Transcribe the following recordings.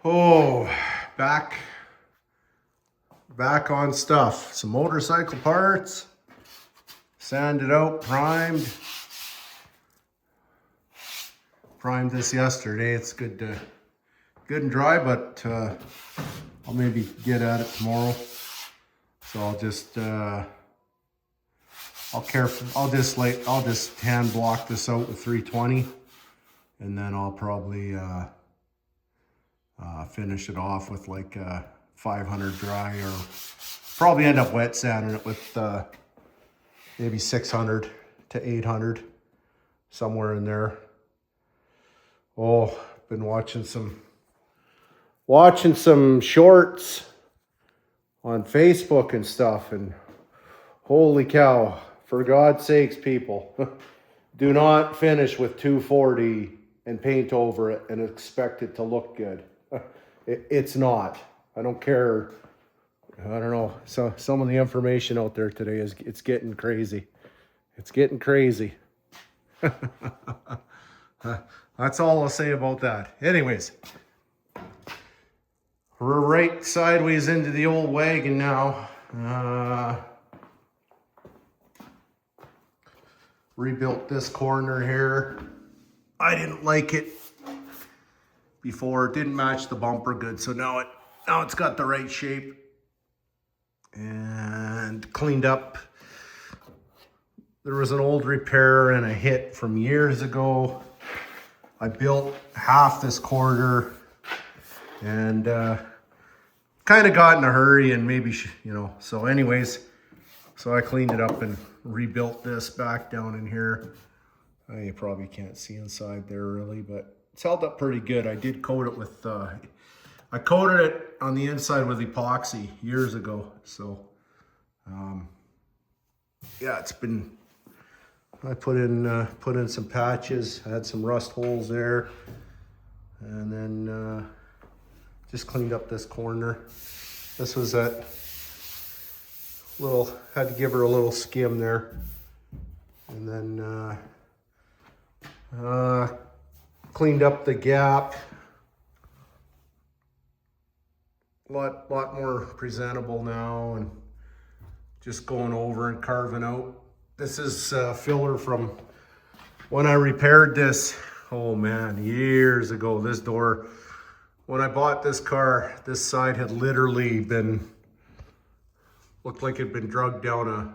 Oh, back on stuff. Some motorcycle parts, sanded out, primed this yesterday. It's good and dry, but I'll maybe get at it tomorrow. So I'll just I'll just hand block this out with 320, and then I'll probably finish it off with like 500 dry, or probably end up wet sanding it with maybe 600 to 800, somewhere in there. Oh, been watching some shorts on Facebook and stuff, and holy cow, for God's sakes, people, do not finish with 240 and paint over it and expect it to look good. It's not. I don't care. I don't know. So some of the information out there today it's getting crazy. It's getting crazy. That's all I'll say about that. Anyways, we're right sideways into the old wagon now. Rebuilt this corner here. I didn't like it before. It didn't match the bumper good, so now it's got the right shape and cleaned up. There was an old repair and a hit from years ago. I built half this quarter and kind of got in a hurry, and maybe, so anyways, so I cleaned it up and rebuilt this back down in here. You probably can't see inside there really, but it's held up pretty good. I did coat it with, I coated it on the inside with epoxy years ago. So, yeah, it's been, I put in some patches. I had some rust holes there, and then just cleaned up this corner. This was that little, had to give her a little skim there, and then cleaned up the gap. A lot more presentable now, and just going over and carving out. This is filler from when I repaired this, oh man, years ago. This door, when I bought this car, this side had literally been, looked like it'd been dragged down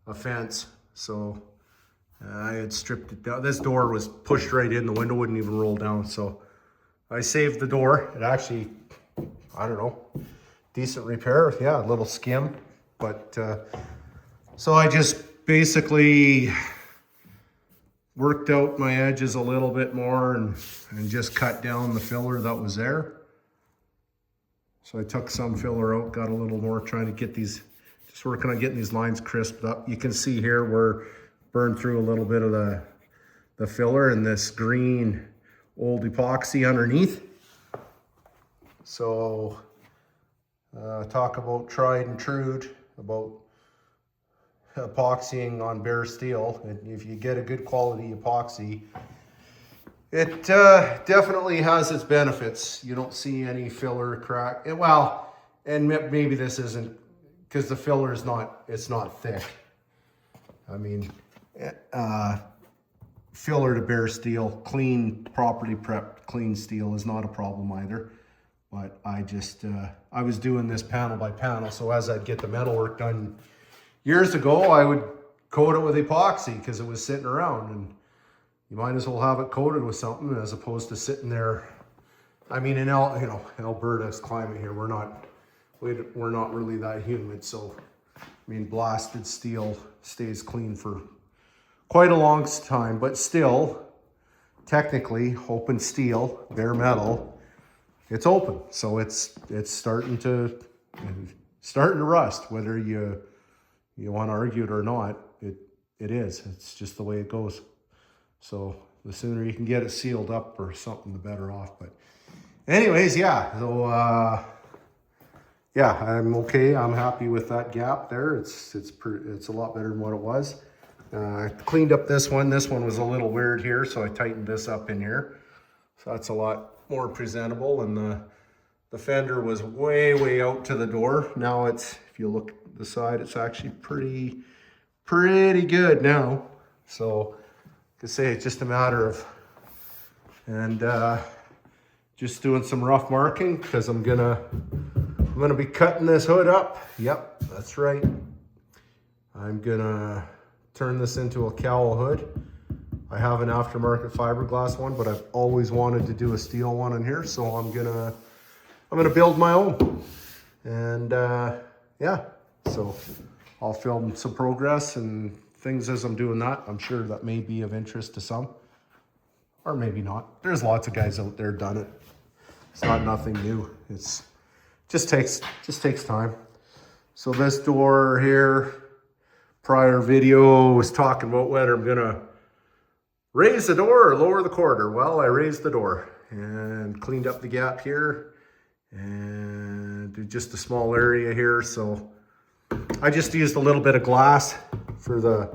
a fence. So I had stripped it down. This door was pushed right in, the window wouldn't even roll down. So I saved the door. It actually, I don't know, decent repair. Yeah, a little skim. But so I just basically worked out my edges a little bit more and just cut down the filler that was there. So I took some filler out, got a little more, trying to get these, just working on getting these lines crisped up. You can see here we're burned through a little bit of the filler and this green old epoxy underneath. So talk about tried and true, about epoxying on bare steel. And if you get a good quality epoxy, it definitely has its benefits. You don't see any filler crack. Well, and maybe this isn't, because the filler is not, it's not thick. I mean, filler to bare steel, clean, properly prepped, clean steel is not a problem either. But I just, I was doing this panel by panel, so as I'd get the metalwork done years ago, I would coat it with epoxy because it was sitting around, and you might as well have it coated with something as opposed to sitting there. I mean, in Alberta's climate here, we're not really that humid, so I mean, blasted steel stays clean for quite a long time, but still, technically, open steel, bare metal, it's open, so it's starting to rust, whether you want to argue it or not. It is. It's just the way it goes. So the sooner you can get it sealed up or something, the better off. But anyways, yeah. So yeah, I'm okay. I'm happy with that gap there. It's a lot better than what it was. I cleaned up this one. This one was a little weird here, so I tightened this up in here. So that's a lot more presentable, and the fender was way out to the door. Now it's, if you look at the side, it's actually pretty good now. So I could say it's just a matter of, and just doing some rough marking, because I'm gonna be cutting this hood up. Yep, that's right. I'm gonna turn this into a cowl hood. I have an aftermarket fiberglass one, but I've always wanted to do a steel one in here, so I'm gonna build my own. And yeah, so I'll film some progress and things as I'm doing that. I'm sure that may be of interest to some, or maybe not. There's lots of guys out there done it. It's not nothing new. It's just takes time. So this door here, prior video was talking about whether I'm gonna raise the door or lower the quarter. Well, I raised the door and cleaned up the gap here and did just a small area here. So I just used a little bit of glass for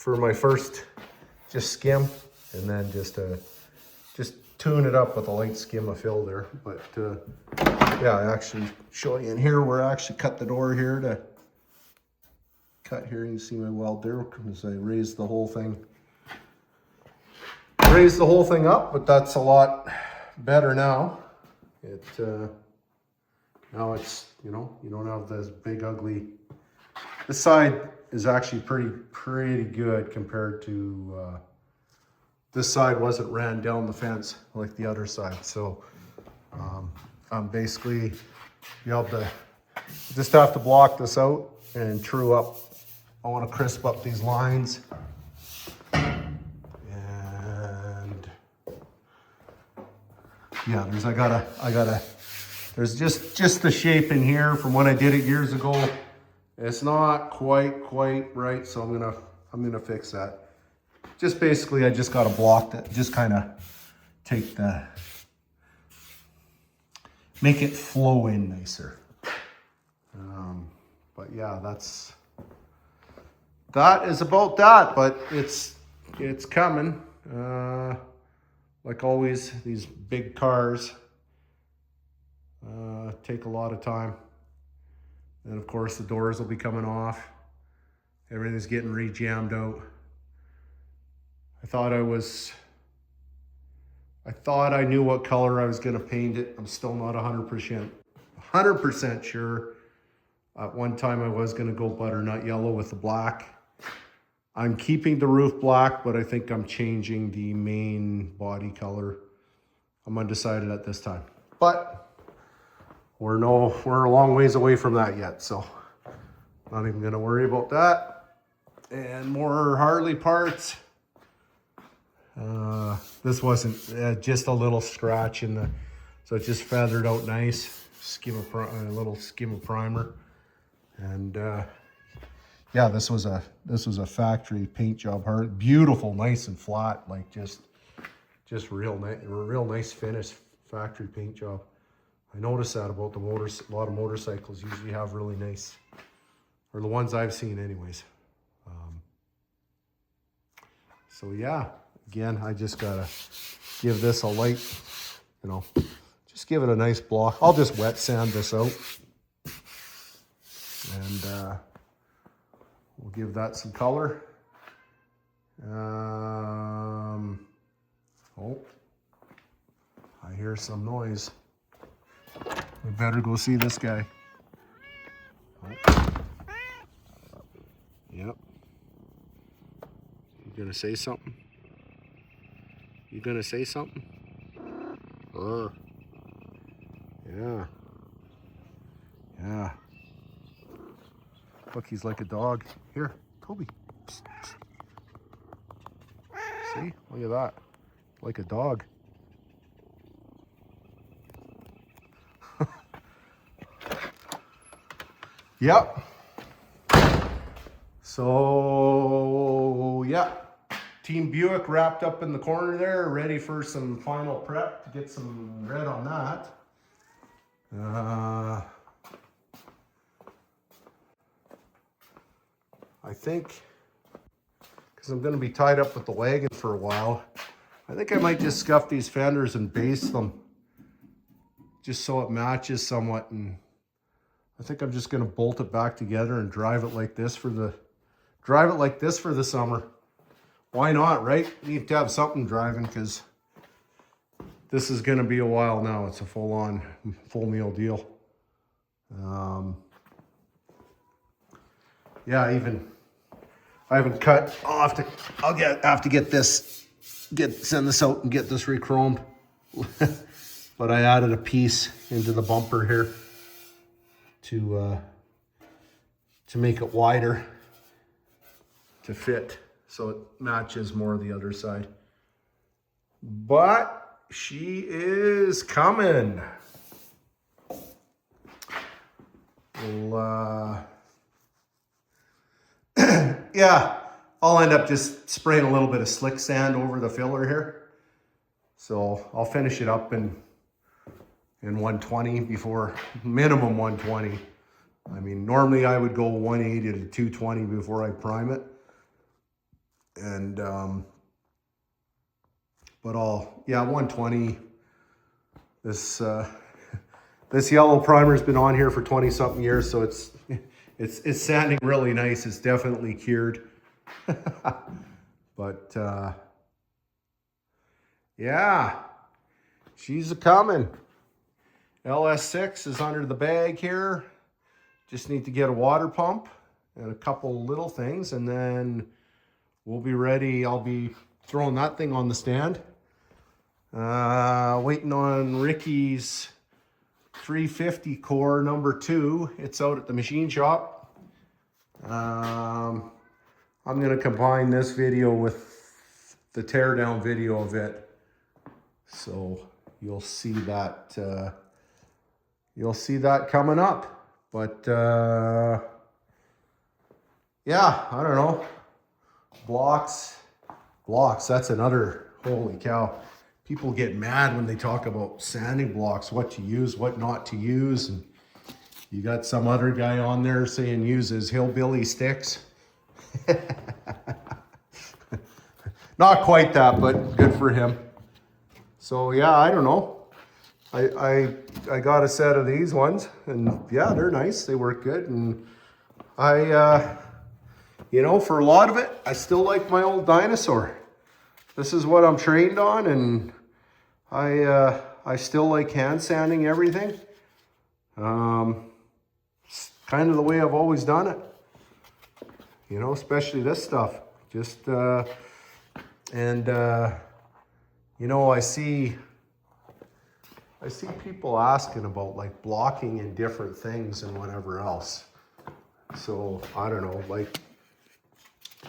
my first just skim, and then just tune it up with a light skim of fill there. But yeah, I actually show you in here where I actually cut the door here to cut here. You can see my weld there because I raised the whole thing up, but that's a lot better now. Now it's, you know, you don't have this big ugly. This side is actually pretty good compared to this side wasn't ran down the fence like the other side. So I'm basically just have to block this out and true up. I want to crisp up these lines. And yeah, there's just the shape in here from when I did it years ago. It's not quite right, so I'm gonna fix that. Just basically, I just got to block that, just kind of make it flow in nicer. But yeah, that is about that, but it's coming. Like always, these big cars take a lot of time. And of course, the doors will be coming off. Everything's getting re-jammed out. I thought I knew what color I was gonna paint it. I'm still not 100% sure. At one time I was gonna go butternut yellow with the black. I'm keeping the roof black, but I think I'm changing the main body color. I'm undecided at this time, but we're a long ways away from that yet, so not even gonna worry about that. And more Harley parts. This wasn't just a little scratch in the, so it just feathered out nice. A little skim of primer, and yeah, this was a factory paint job. Hard, beautiful, nice and flat, like just real nice finish factory paint job. I noticed that about a lot of motorcycles usually have really nice, or the ones I've seen anyways. So yeah, again, I just gotta give this a light, you know, just give it a nice block. I'll just wet sand this out, and we'll give that some color. Oh, I hear some noise. We better go see this guy. Oh. Yep. You gonna say something? You gonna say something? Yeah. Yeah. Look, he's like a dog. Here, Toby. Psst, psst. See? Look at that. Like a dog. Yep. So, yeah. Team Buick wrapped up in the corner there, ready for some final prep to get some red on that. I think, because I'm going to be tied up with the wagon for a while, I think I might just scuff these fenders and base them just so it matches somewhat. And I think I'm just going to bolt it back together and drive it like this for the summer. Why not, right? You need to have something driving because this is going to be a while now. It's a full meal deal. Yeah, I haven't cut. I'll have to get this, send this out and get this re-chromed. But I added a piece into the bumper here to make it wider to fit, so it matches more of the other side. But she is coming. Well, yeah, I'll end up just spraying a little bit of slick sand over the filler here. So I'll finish it up in 120 before, minimum 120. I mean, normally I would go 180 to 220 before I prime it. And, but 120. This yellow primer's been on here for 20 something years, so it's sanding really nice. It's definitely cured. But yeah, she's a coming. LS6 is under the bag here. Just need to get a water pump and a couple little things, and then we'll be ready. I'll be throwing that thing on the stand. Waiting on Ricky's 350 core number 2. It's out at the machine shop. I'm going to combine this video with the teardown video of it. So you'll see that coming up. But yeah, I don't know. Blocks, that's another, holy cow. People get mad when they talk about sanding blocks, what to use, what not to use. And you got some other guy on there saying use his hillbilly sticks. Not quite that, but good for him. So yeah, I don't know. I got a set of these ones, and yeah, they're nice. They work good. And you know, for a lot of it, I still like my old dinosaur. This is what I'm trained on, and I still like hand sanding everything. It's kind of the way I've always done it. You know, especially this stuff. Just, you know, I see people asking about like blocking in different things and whatever else. So, I don't know, like,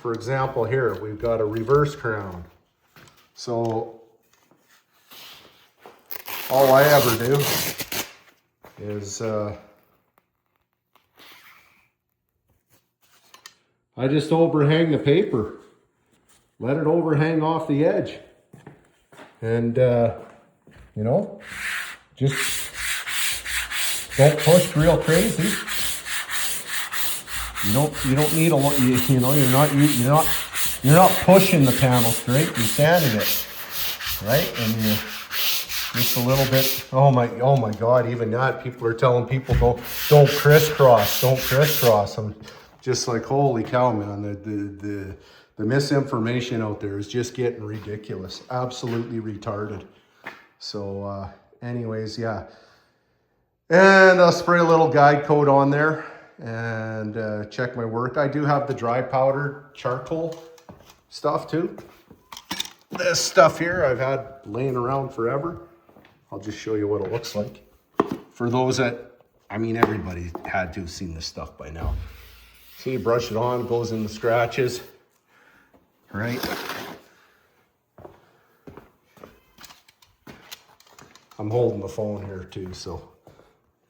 for example, here, we've got a reverse crown. So, all I ever do is, I just overhang the paper. Let it overhang off the edge. And, you know, just don't push real crazy. You don't need a lot. You know, you're not pushing the panel straight. You're sanding it, right? And you just a little bit. Oh my God! Even that, people are telling people don't crisscross. Don't crisscross. I'm just like, holy cow, man! The misinformation out there is just getting ridiculous. Absolutely retarded. So, anyways, yeah. And I'll spray a little guide coat on there and check my work. I do have the dry powder charcoal stuff too. This stuff here I've had laying around forever. I'll just show you what it looks like. For those that, I mean, everybody had to have seen this stuff by now. See, you brush it on, goes in the scratches, right? I'm holding the phone here too, so,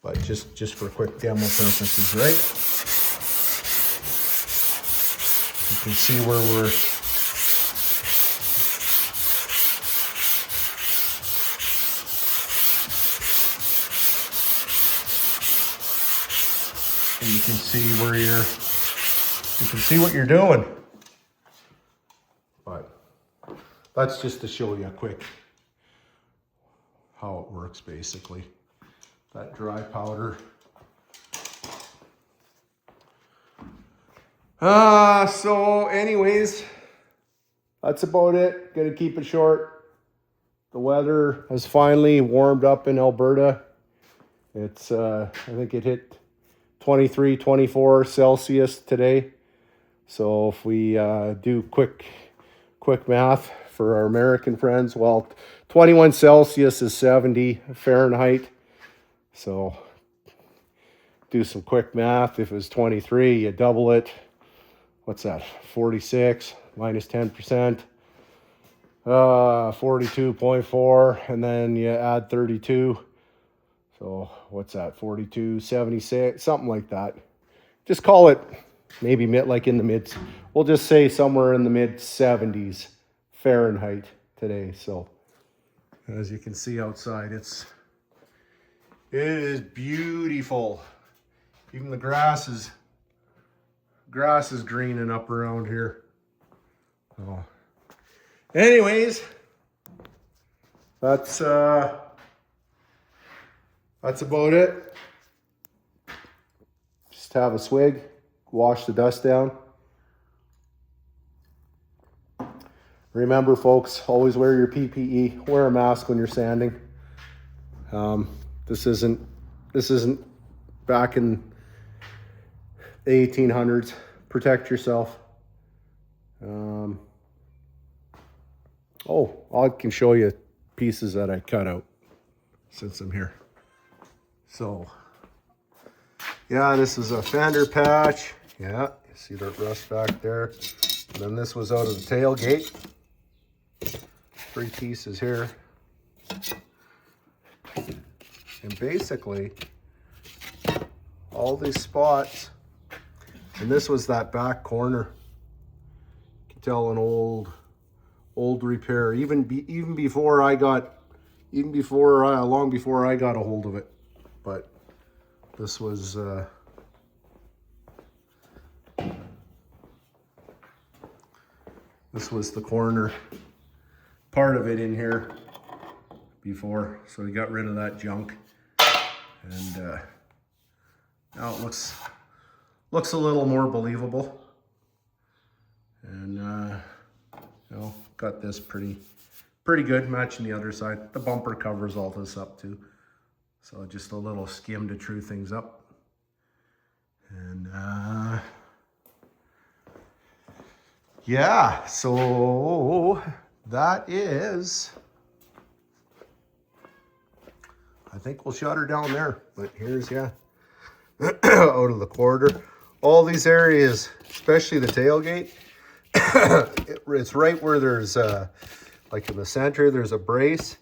but just for quick demo purposes, right? You can see where we're and you can see where you can see what you're doing. But that's just to show you quick how it works basically. That dry powder. So anyways, that's about it. Gonna keep it short. The weather has finally warmed up in Alberta. It's, I think it hit 23, 24 Celsius today. So if we do quick math for our American friends, well, 21 Celsius is 70 Fahrenheit. So do some quick math. If it was 23, you double it. What's that? 46 minus 10%. 42.4, and then you add 32. So what's that? 42, 76, something like that. Just call it maybe like in the mid, we'll just say somewhere in the mid 70s Fahrenheit today. So as you can see outside, it is beautiful. Even the grass is greening up around here. Oh. Anyways, that's about it. Just have a swig, wash the dust down. Remember, folks, always wear your PPE. Wear a mask when you're sanding. This isn't back in the 1800s. Protect yourself. Oh, I can show you pieces that I cut out since I'm here. So, yeah, this is a fender patch. Yeah, you see the rust back there. And then this was out of the tailgate. 3 pieces here. And basically, all these spots, and this was that back corner. You can tell an old repair, long before I got a hold of it. But this was the corner part of it in here before, so we got rid of that junk, and now it looks a little more believable. And you know, got this pretty good, matching the other side. The bumper covers all this up too, so just a little skim to true things up. And yeah, so that is, I think we'll shut her down there. But here's, yeah, out of the quarter, all these areas, especially the tailgate, it's right where there's like in the center there's a brace,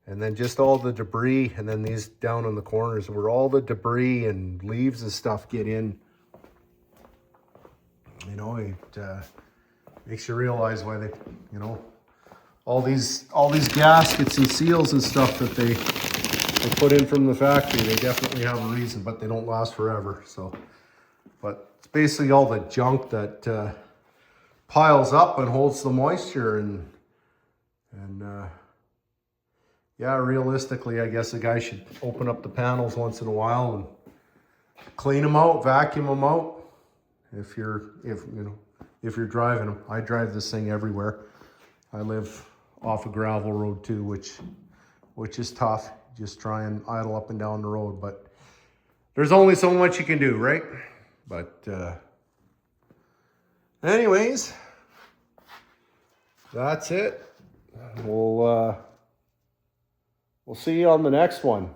and then just all the debris, and then these down in the corners where all the debris and leaves and stuff get in. You know, it makes you realize why they, you know, all these gaskets and seals and stuff that they put in from the factory, they definitely have a reason, but they don't last forever. So, but it's basically all the junk that piles up and holds the moisture, and yeah, realistically, I guess a guy should open up the panels once in a while and clean them out, vacuum them out. If you're driving them. I drive this thing everywhere. I live off a gravel road too, which is tough. Just try and idle up and down the road, but there's only so much you can do, right? But anyways, that's it. We'll see you on the next one.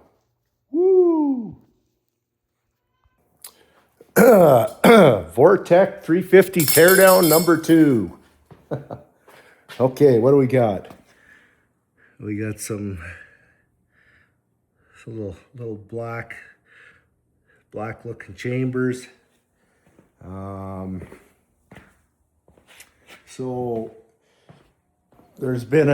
Woo! Vortec 350 teardown number 2. Okay, what do we got? We got some little black looking chambers. So there's been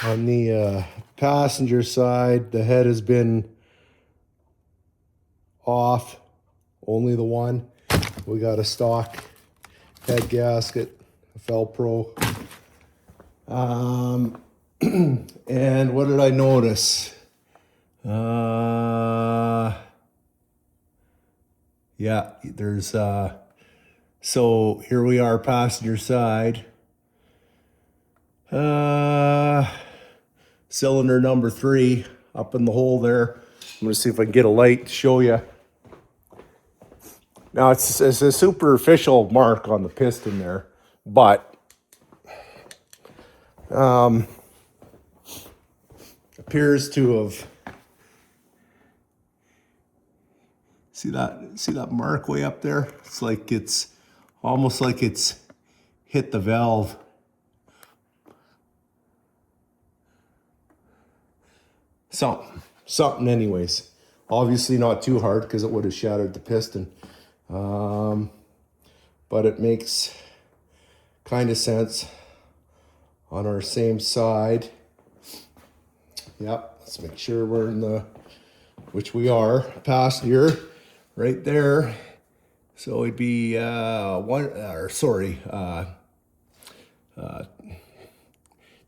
on the passenger side, the head has been off, only the one. We got a stock head gasket, a Felpro. And what did I notice? Yeah, there's, so here we are, passenger side. Cylinder number 3 up in the hole there. I'm gonna see if I can get a light to show you. Now it's a superficial mark on the piston there, but appears to have, see that mark way up there? It's like it's almost like it's hit the valve. Something anyways. Obviously not too hard because it would have shattered the piston. But it makes kind of sense on our same side. Yep, let's make sure we're in the, which we are, passenger right there. So it'd be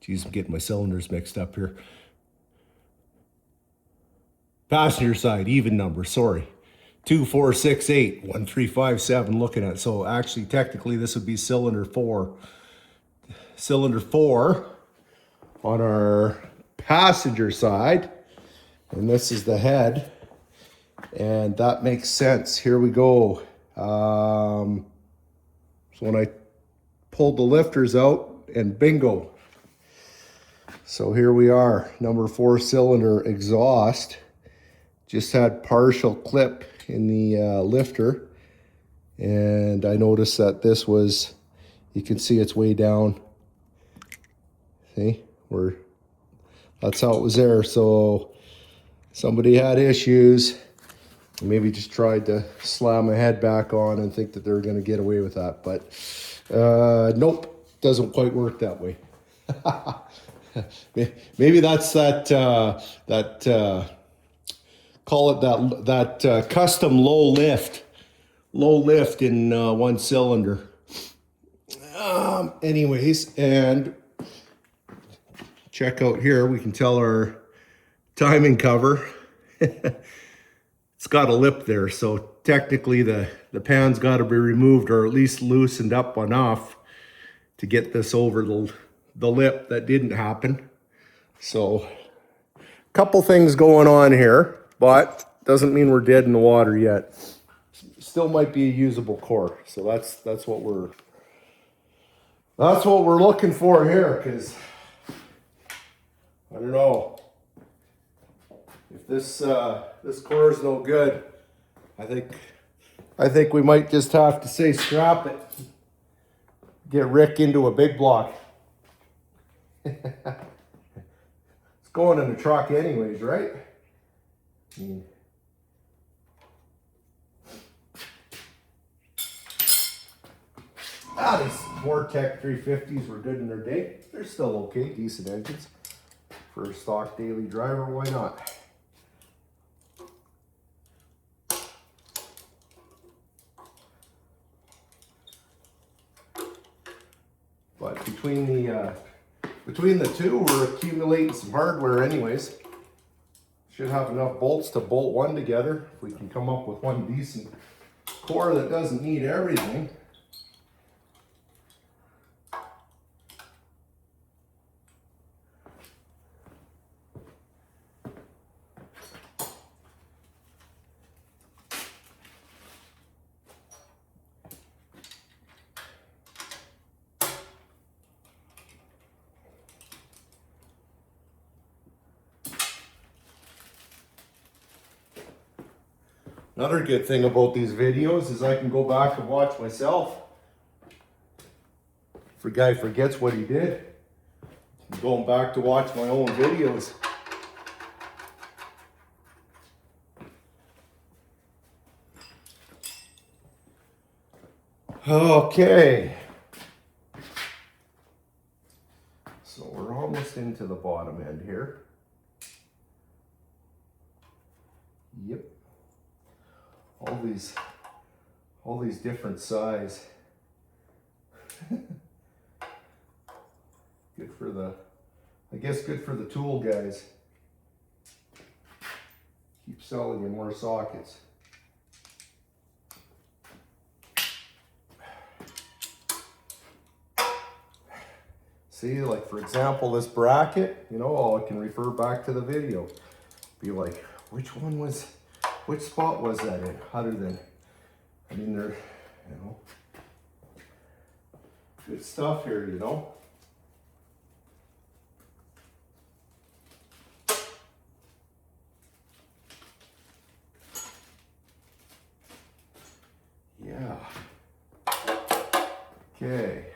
geez, I'm getting my cylinders mixed up here. Passenger side, even number, sorry. 2, 4, 6, 8, 1, 3, 5, 7, looking at. So actually, technically, this would be cylinder 4. Cylinder 4 on our passenger side. And this is the head. And that makes sense. Here we go. So when I pulled the lifters out, and bingo. So here we are, number 4 cylinder exhaust. Just had partial clip in the lifter, and I noticed that this was, you can see it's way down. See, that's how it was there. So somebody had issues, maybe just tried to slam a head back on and think that they were going to get away with that, but nope, doesn't quite work that way. Maybe that's call it that custom low lift in one cylinder. Anyways, and check out here, we can tell our timing cover. It's got a lip there, so technically the pan's got to be removed, or at least loosened up enough to get this over the lip. That didn't happen. So a couple things going on here, but doesn't mean we're dead in the water yet. Still might be a usable core. So that's what we're looking for here, because I don't know if this core is no good. I think we might just have to say scrap it. Get Rick into a big block. It's going in the truck anyways, right? These Vortec 350s were good in their day. They're still okay, decent engines. For a stock daily driver, why not? But between the two, we're accumulating some hardware anyways. Should have enough bolts to bolt one together. If we can come up with one decent core that doesn't need everything. Another good thing about these videos is I can go back and watch myself. If a guy forgets what he did, I'm going back to watch my own videos. Okay. So we're almost into the bottom end here. Yep. All these different size. Good for the, I guess good for the tool guys. Keep selling you more sockets. See, like for example, this bracket, you know, I can refer back to the video. Be like, which spot was that in? Other than, I mean, they're, you know, good stuff here, you know. Yeah. Okay.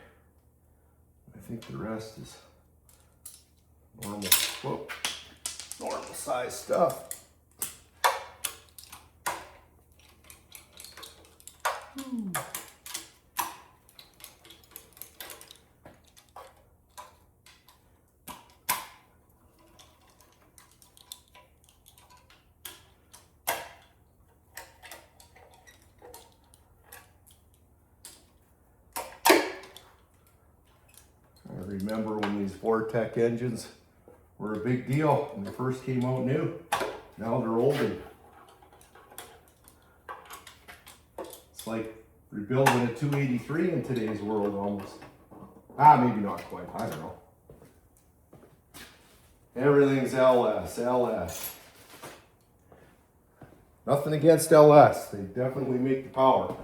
I think the rest is normal size stuff. I remember when these Vortec engines were a big deal when they first came out new. Now they're old. It's like rebuilding a 283 in today's world almost. Maybe not quite, I don't know. Everything's LS. Nothing against LS, they definitely make the power.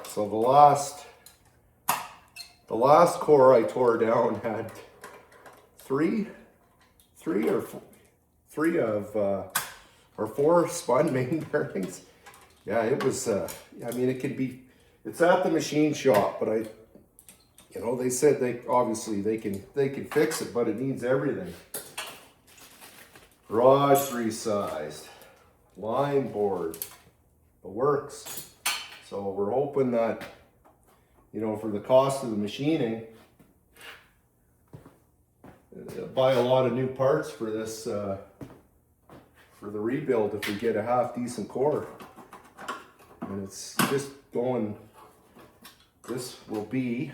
So the last core I tore down had three or four spun main bearings. Yeah, it was. I mean, it's at the machine shop, but you know, they said they can fix it, but it needs everything. Garage resized, line board, the works. So we're hoping that, you know, for the cost of the machining, buy a lot of new parts for this, for the rebuild if we get a half decent core. And it's just going, this will be,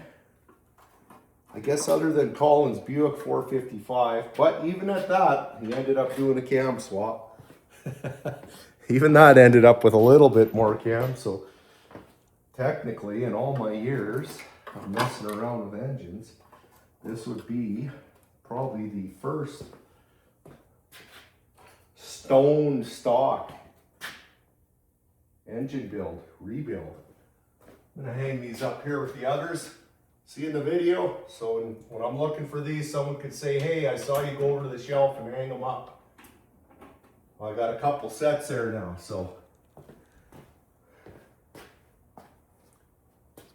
I guess other than Colin's Buick 455, but even at that, he ended up doing a cam swap. Even that ended up with a little bit more cam, so technically, in all my years of messing around with engines, this would be probably the first stone stock engine rebuild. I'm gonna hang these up here with the others. See in the video? So when I'm looking for these, someone could say, hey, I saw you go over to the shelf and hang them up. Well, I got a couple sets there now, so.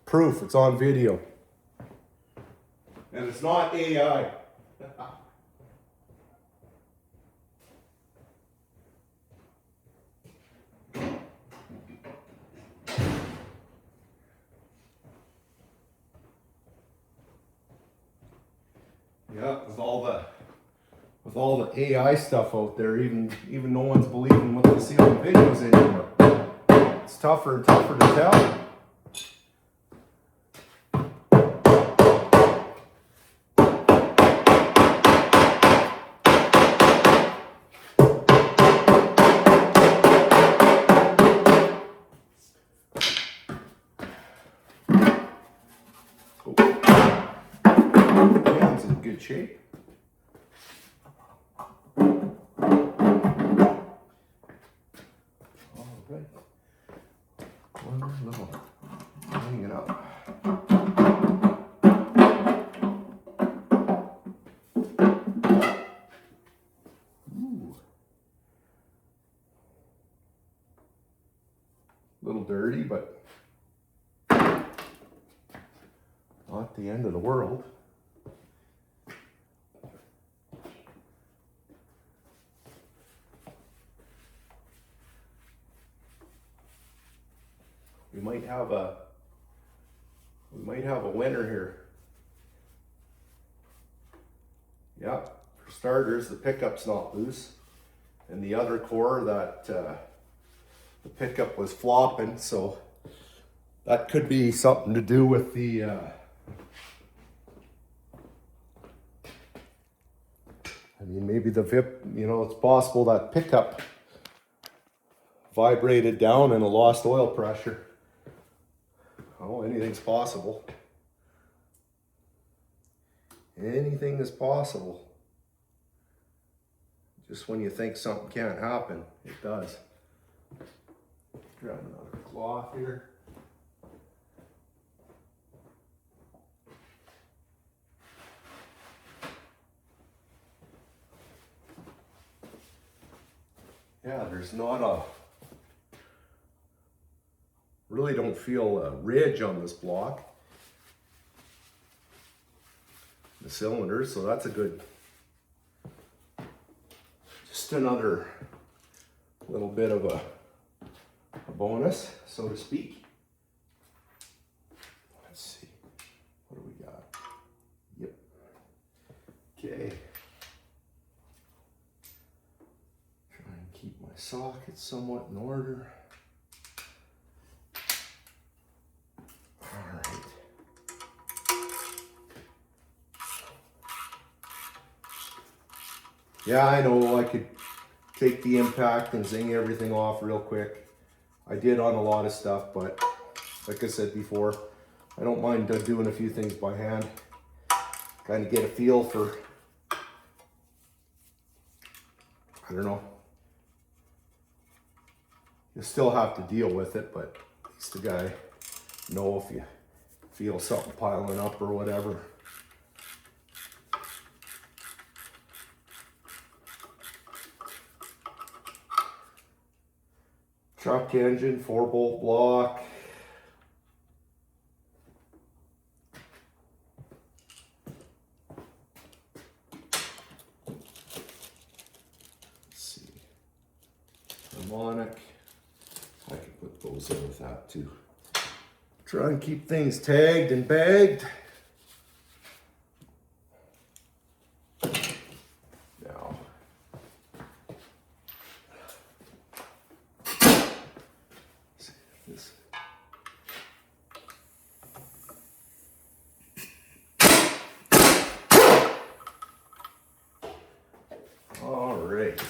Proof, it's on video. And it's not AI. Yeah, with all the AI stuff out there, even no one's believing what they see on the videos anymore. It's tougher and tougher to tell. Hands in good shape. One little hanging up. Ooh. A little dirty, but not the end of the world. we might have a winner here. Yeah, for starters, the pickup's not loose, and the other core that the pickup was flopping, so that could be something to do with the I mean, maybe the VIP, you know, it's possible that pickup vibrated down and it lost oil pressure. Oh, anything's possible. Anything is possible. Just when you think something can't happen, it does. Grab another cloth here. Yeah, there's not a, really don't feel a ridge on this block, the cylinder, so that's a good, just another little bit of a bonus, so to speak. Let's see, what do we got? Yep. Okay. Try and keep my sockets somewhat in order. All right. Yeah, I know I could take the impact and zing everything off real quick. I did on a lot of stuff, but like I said before, I don't mind doing a few things by hand. Kind of get a feel for, I don't know. You still have to deal with it, but at least the guy know if you feel something piling up or whatever. Truck engine, 4-bolt block. Let's see. Harmonic. I can put those in with that too. Try and keep things tagged and bagged. Now, see if this. All right.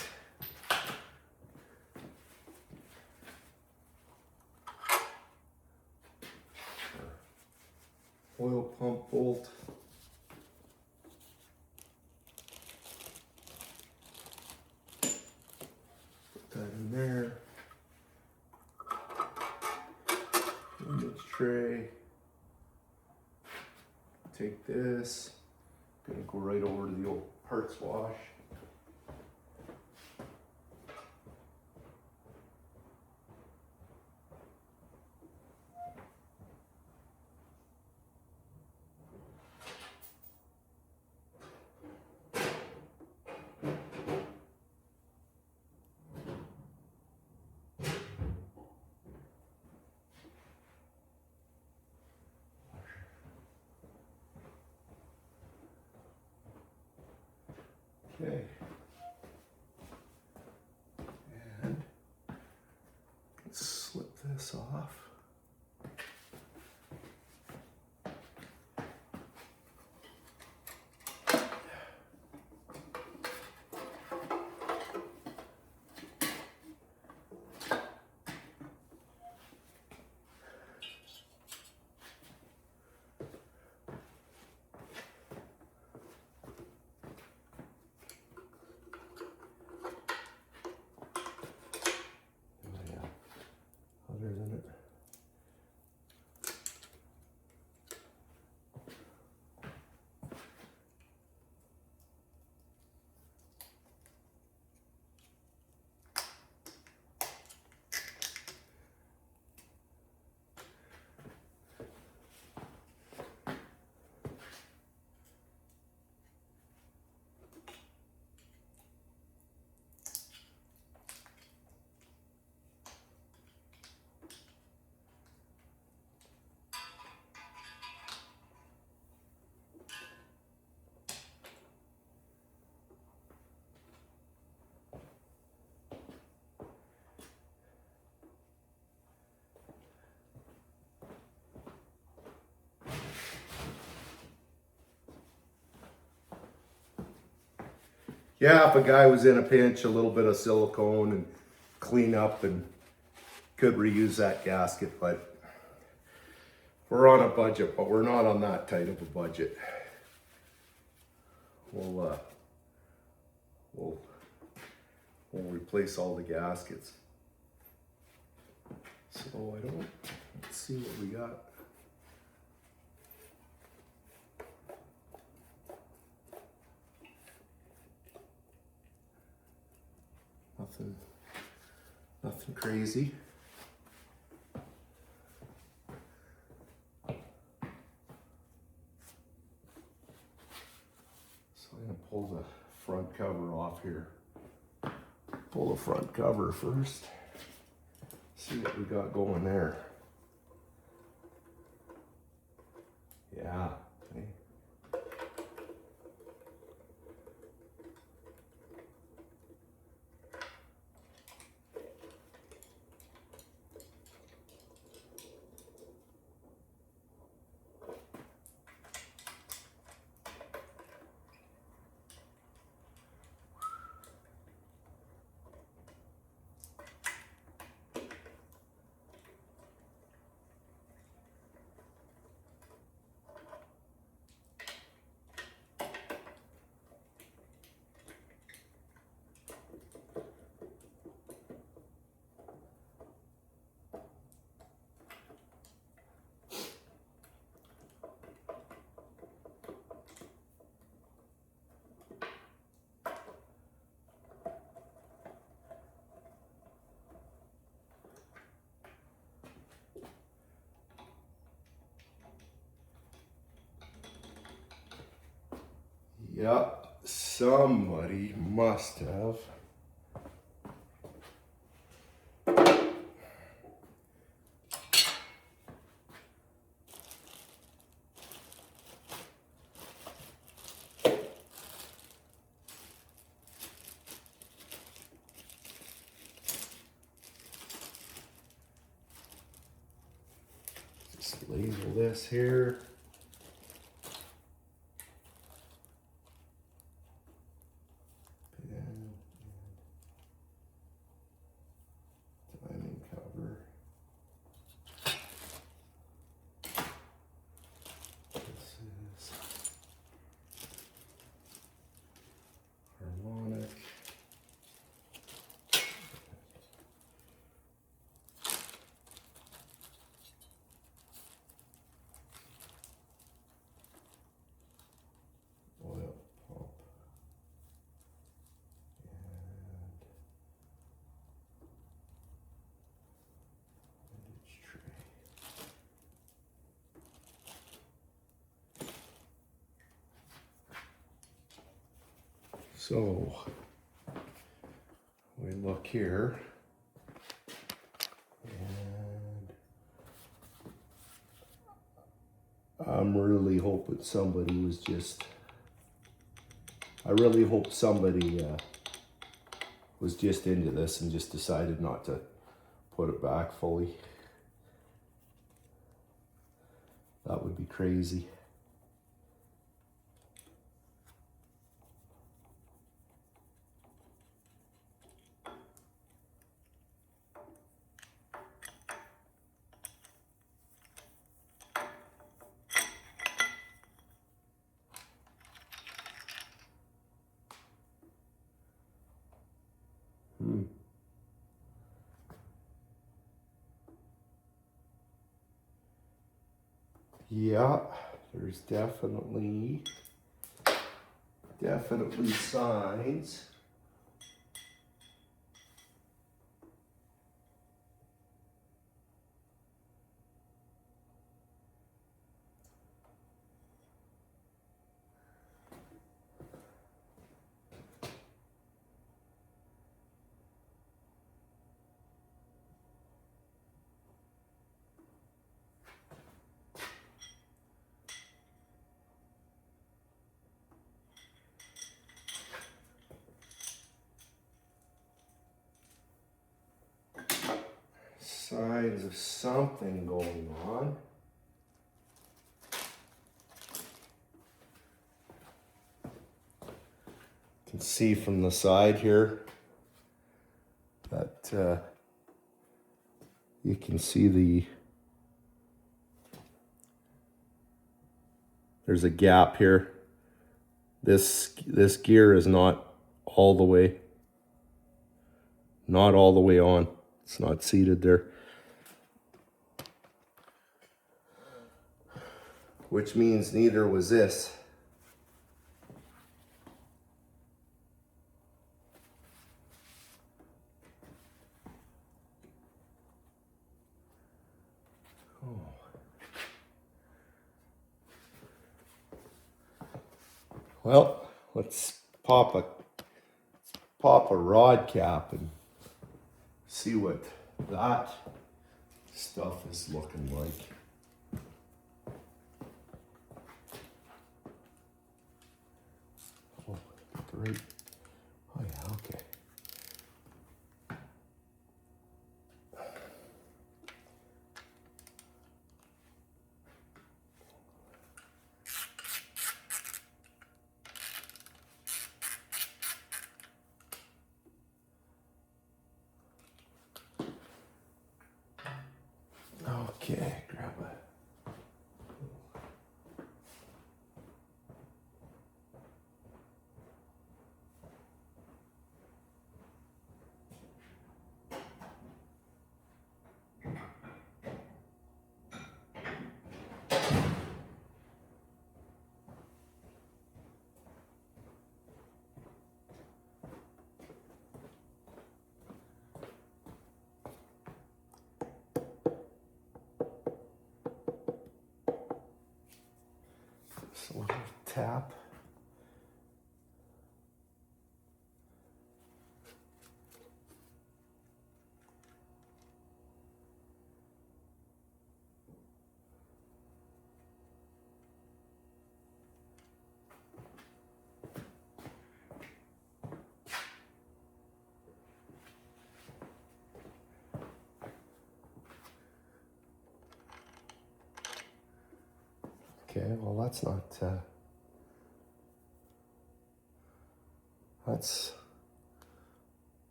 Oil pump bolt. Put that in there. Image tray. Take this. Gonna go right over to the old parts wash. Okay. And let's slip this off. Other than it, yeah, if a guy was in a pinch, a little bit of silicone and clean up and could reuse that gasket, but we're on a budget, but we're not on that tight of a budget. We'll replace all the gaskets. So let's see what we got. Nothing crazy. So I'm gonna pull the front cover off here. Pull the front cover first. See what we got going there. Yeah. Okay. Yep, somebody must have. Just label this here. Timing cover. This is harmonic. Oil pump. Bandage tray. So we look here, and I'm really hoping somebody was just, I really hope somebody was just into this and just decided not to put it back fully. That would be crazy. Yeah, there's definitely signs. Signs of something going on. can see from the side here that you can see there's a gap here. This gear is not all the way on. It's not seated there. Which means neither was this. Well, let's pop a rod cap and see what that stuff is looking like. Oh, great. Oh yeah, okay. Okay, grab it. Just a little tap. Okay, well that's not,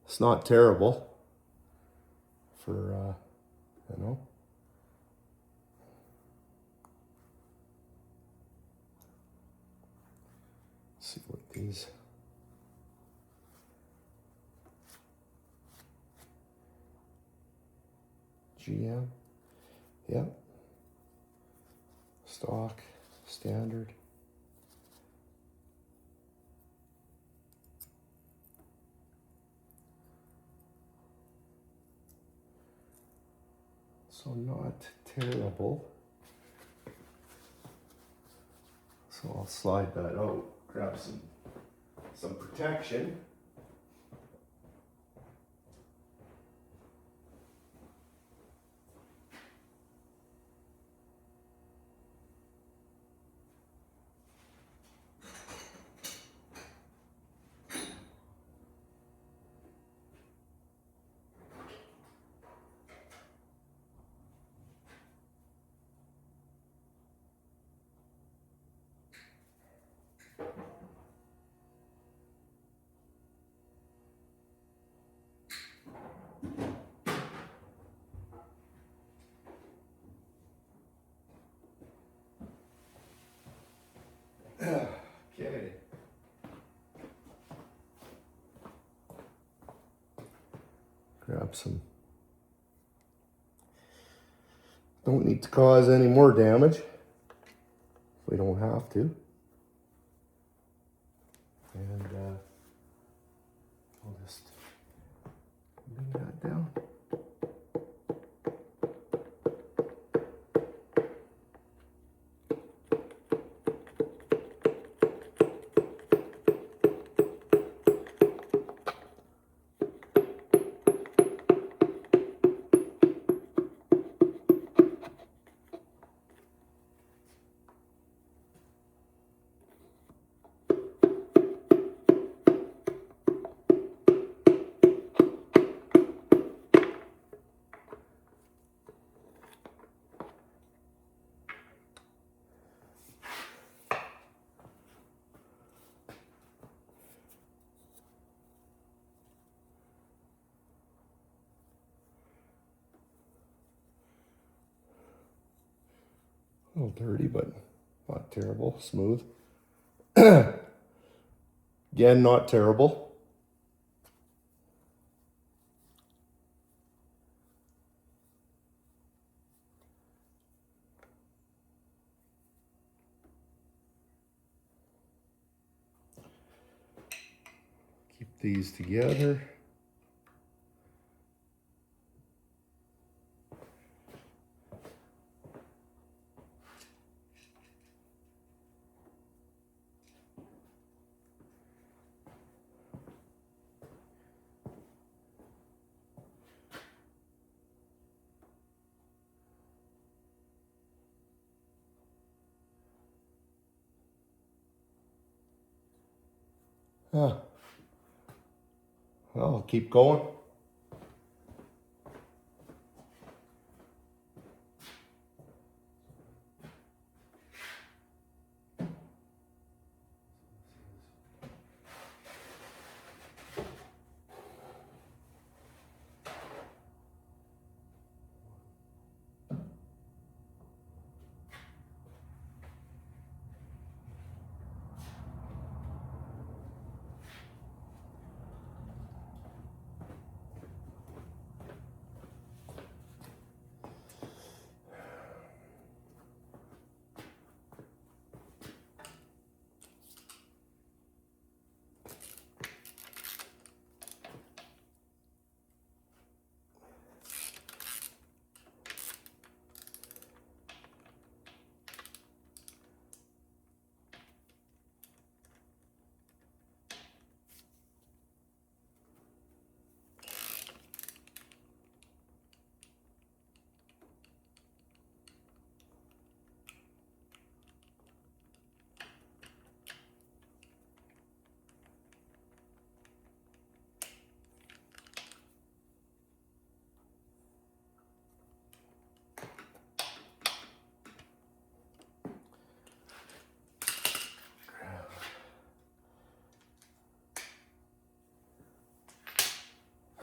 it's not terrible for, you know. Let's see what these, GM, yep. Stock, standard. So not terrible. So I'll slide that out, grab some protection. Okay. Grab some. Don't need to cause any more damage if we don't have to. And I'll just bring that down. little dirty, but not terrible. Smooth. Again, not terrible. Keep these together. Well, I'll keep going.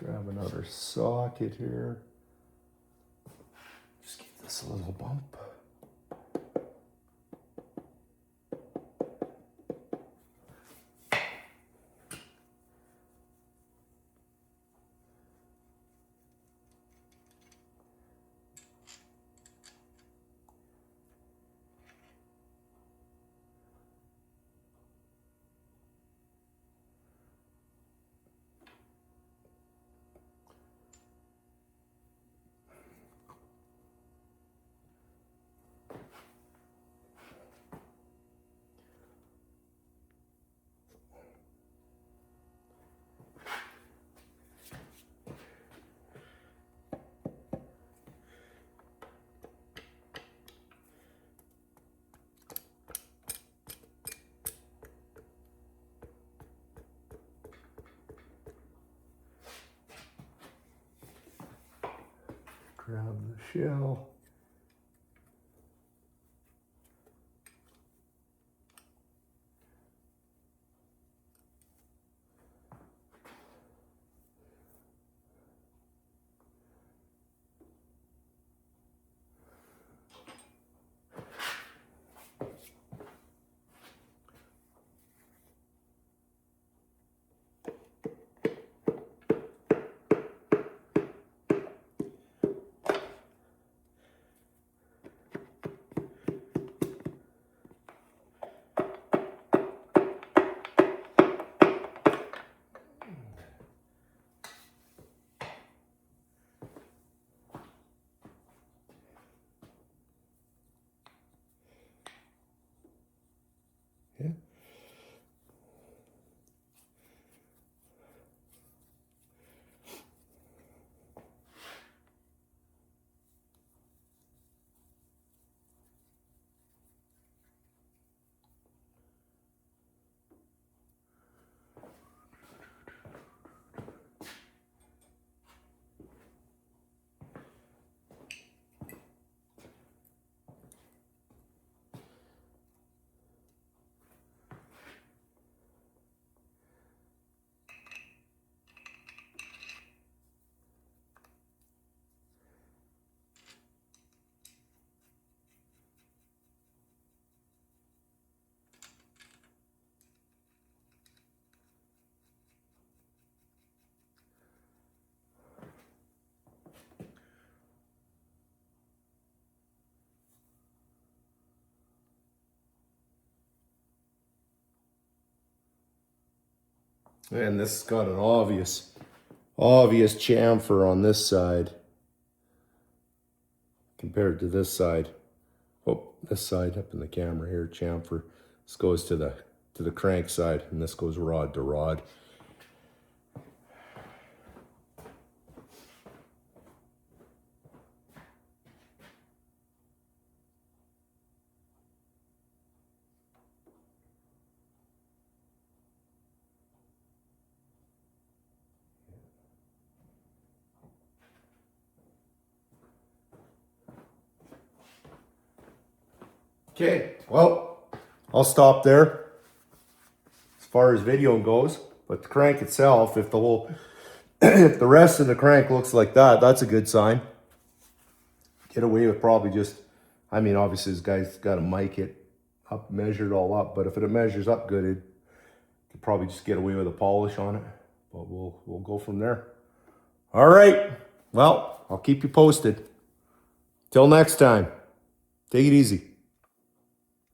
Grab another socket here. Just give this a little bump. Grab the shell. And this has got an obvious chamfer on this side compared to this side. Oh, this side up in the camera here, chamfer. This goes to the crank side, and this goes rod to rod. Okay, well, I'll stop there as far as video goes. But the crank itself, if if the rest of the crank looks like that, that's a good sign. Get away with probably just, I mean, obviously this guy's got to mic it up, measure it all up. But if it measures up good, it could probably just get away with a polish on it. But we'll go from there. All right, well, I'll keep you posted. Till next time, take it easy.